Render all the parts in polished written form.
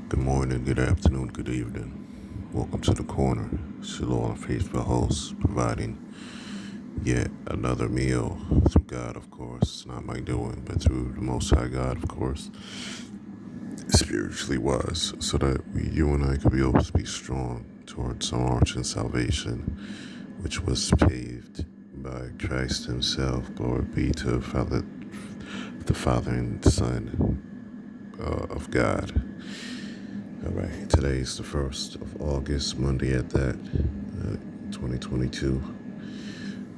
Good morning, good afternoon, good evening. Welcome to the corner. Shalom, faithful host, providing yet another meal through God, of course. It's not my doing, but through the Most High God, of course. Spiritually wise, so that you and I could be able to be strong towards some arch and salvation, which was paved by Christ Himself. Glory be to the Father and Son of God. All right, today is the 1st of August, Monday at that, 2022.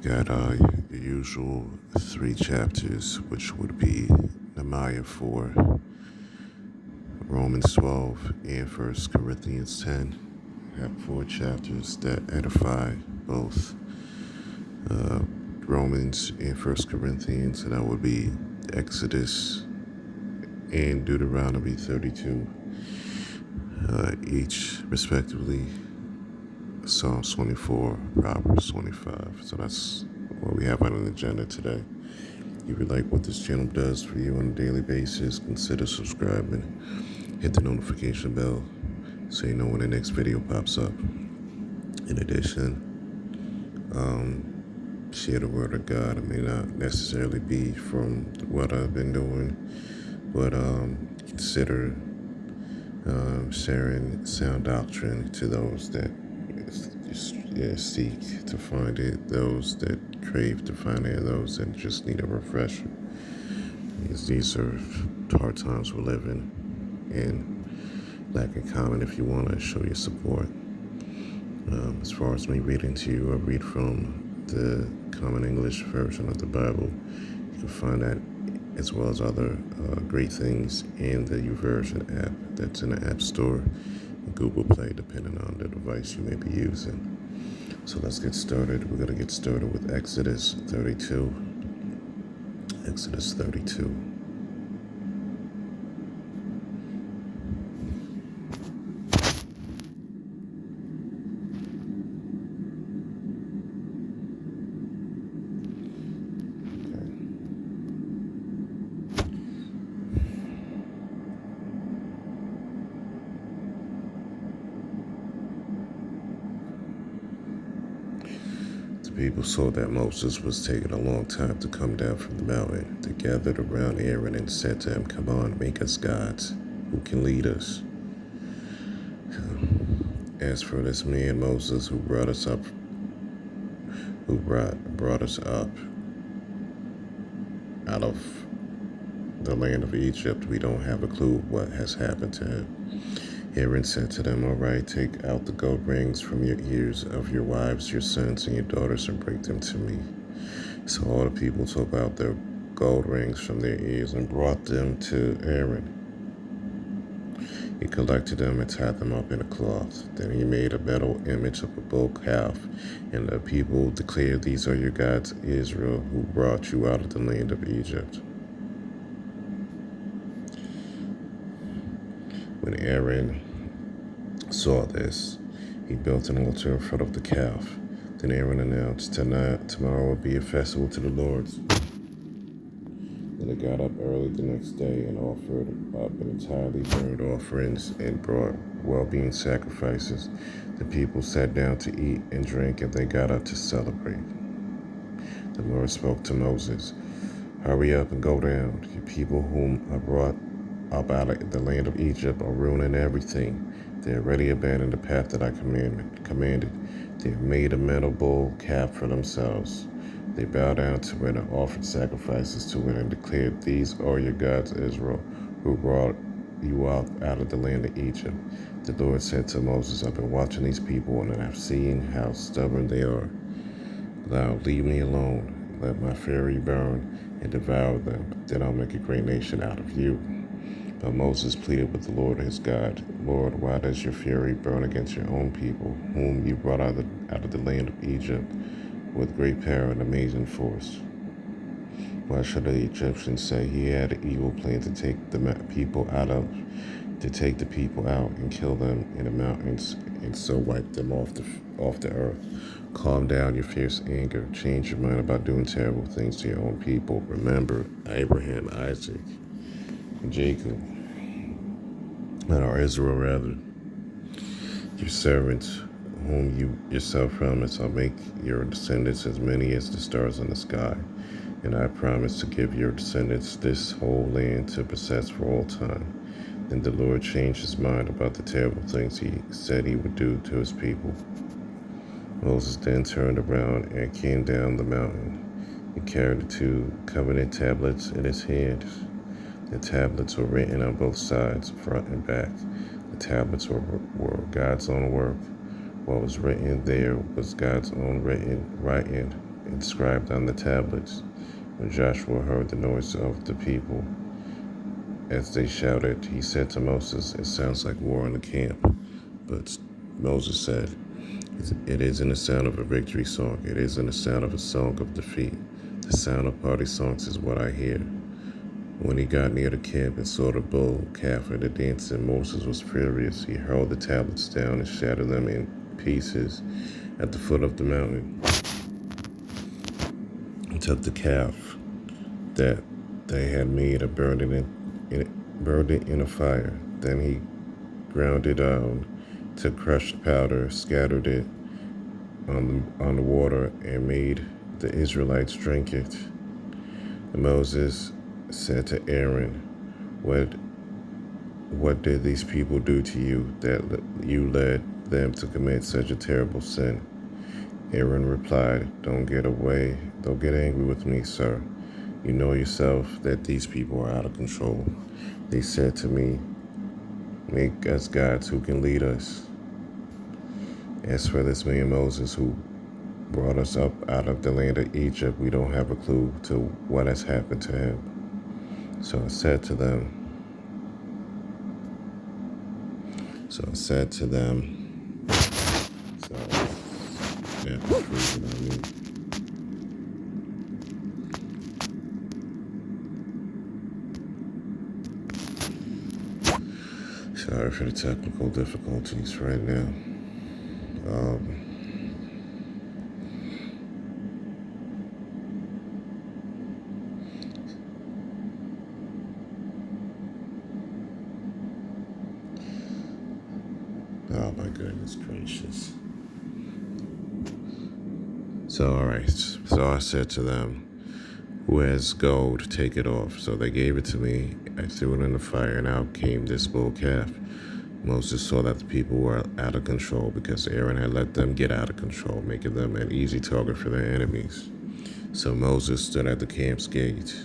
Got the usual three chapters, which would be Nehemiah 4, Romans 12, and 1 Corinthians 10. Have four chapters that edify both Romans and 1 Corinthians, and that would be Exodus and Deuteronomy 32, each respectively. Psalms 24, Proverbs 25. So that's what we have on an agenda today. If you like what this channel does for you on a daily basis, consider subscribing. Hit the notification bell so you know when the next video pops up. In addition, share the word of God. It may not necessarily be from what I've been doing, but consider sharing sound doctrine to those that seek to find it, those that crave to find it, those that just need a refresher. Because these are hard times we're living in. Lack in common if you want to show your support. As far as me reading to you, I read from the Common English version of the Bible. You can find that as well as other great things in the YouVersion app that's in the App Store and Google Play, depending on the device you may be using. So let's get started. We're going to get started with Exodus 32. Exodus 32. The people saw that Moses was taking a long time to come down from the mountain. They gathered around Aaron and said to him, "Come on, make us gods who can lead us." As for this man Moses who brought us up out of the land of Egypt, we don't have a clue what has happened to him. Aaron said to them, "All right, take out the gold rings from your ears of your wives, your sons, and your daughters, and bring them to me." So all the people took out their gold rings from their ears and brought them to Aaron. He collected them and tied them up in a cloth. Then he made a metal image of a bull calf, and the people declared, "These are your gods, Israel, who brought you out of the land of Egypt." When Aaron saw this, he built an altar in front of the calf. Then Aaron announced, "Tomorrow will be a festival to the Lord." Then they got up early the next day and offered up an entirely burnt offerings and brought well-being sacrifices. The people sat down to eat and drink, and they got up to celebrate. The Lord spoke to Moses, "Hurry up and go down. Your people whom I brought up out of the land of Egypt are ruining everything. They already abandoned the path that I commanded. They have made a metal bull calf for themselves. They bowed down to it and offered sacrifices to it and declared, 'These are your gods, Israel, who brought you out of the land of Egypt.'" The Lord said to Moses, "I've been watching these people and I've seen how stubborn they are. Now leave me alone. Let my fury burn and devour them. Then I'll make a great nation out of you." But Moses pleaded with the Lord his God, "Lord, why does your fury burn against your own people, whom you brought out of the land of Egypt with great power and amazing force? Why should the Egyptians say he had an evil plan to take the people out and kill them in the mountains and so wipe them off the earth? Calm down your fierce anger. Change your mind about doing terrible things to your own people. Remember Abraham, Isaac, and Jacob. or Israel rather, your servants, whom you yourself promised, I'll make your descendants as many as the stars in the sky. And I promise to give your descendants this whole land to possess for all time. Then the Lord changed his mind about the terrible things he said he would do to his people. Moses then turned around and came down the mountain. He carried the 2 covenant tablets in his hands. The tablets were written on both sides, front and back. The tablets were God's own work. What was written there was God's own writing inscribed on the tablets. When Joshua heard the noise of the people as they shouted, he said to Moses, "It sounds like war in the camp." But Moses said, "It isn't the sound of a victory song. It isn't the sound of a song of defeat. The sound of party songs is what I hear." When he got near the camp and saw the bull calf and the dancing, Moses was furious. He hurled the tablets down and shattered them in pieces at the foot of the mountain. He took the calf that they had made and burned it in a fire. Then he ground it down to crushed powder, scattered it on the water, and made the Israelites drink it. And Moses said to Aaron, What did these people do to you that you led them to commit such a terrible sin?" Aaron replied, Don't get angry with me, sir. You know yourself that these people are out of control. They said to me, "Make us gods who can lead us." As for this man Moses who brought us up out of the land of Egypt, we don't have a clue to what has happened to him. So I said to them, Sorry for the technical difficulties right now. Oh my goodness gracious. So I said to them, "Who has gold, take it off." So they gave it to me. I threw it in the fire, and out came this bull calf. Moses saw that the people were out of control because Aaron had let them get out of control, making them an easy target for their enemies. So Moses stood at the camp's gate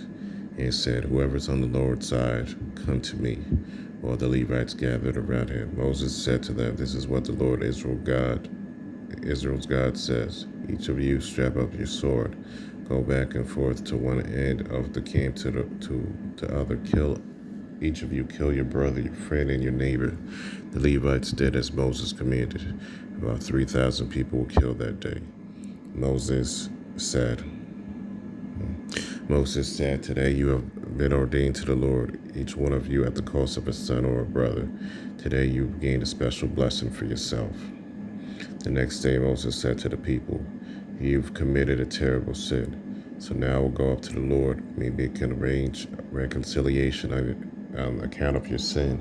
and said, "Whoever's on the Lord's side, come to me." All the Levites gathered around him. Moses said to them, "This is what the Lord Israel's God says. Each of you strap up your sword. Go back and forth to one end of the camp to the other. Each of you kill your brother, your friend, and your neighbor." The Levites did as Moses commanded. About 3,000 people were killed that day. Moses said, "Today you have been ordained to the Lord, each one of you at the cost of a son or a brother. Today you've gained a special blessing for yourself." The next day Moses said to the people, "You've committed a terrible sin. So now we'll go up to the Lord. Maybe it can arrange reconciliation on account of your sin."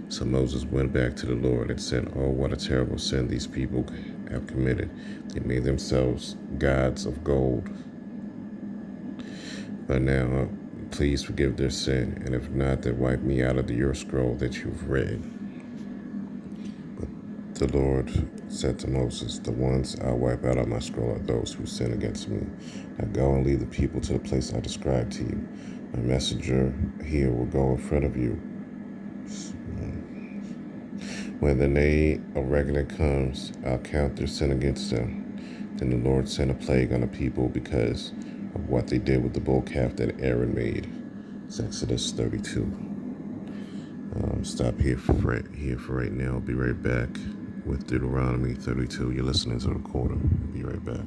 So Moses went back to the Lord and said, "Oh, what a terrible sin these people have committed. They made themselves gods of gold. But now, please forgive their sin, and if not, then wipe me out of your scroll that you've read." But the Lord said to Moses, "The ones I'll wipe out of my scroll are those who sin against me. Now go and lead the people to the place I described to you. My messenger here will go in front of you. When the day of reckoning comes, I'll count their sin against them." Then the Lord sent a plague on the people because of what they did with the bull calf that Aaron made. It's Exodus 32. Stop here for right now. I'll be right back with Deuteronomy 32. You're listening to the Recorder. I'll be right back.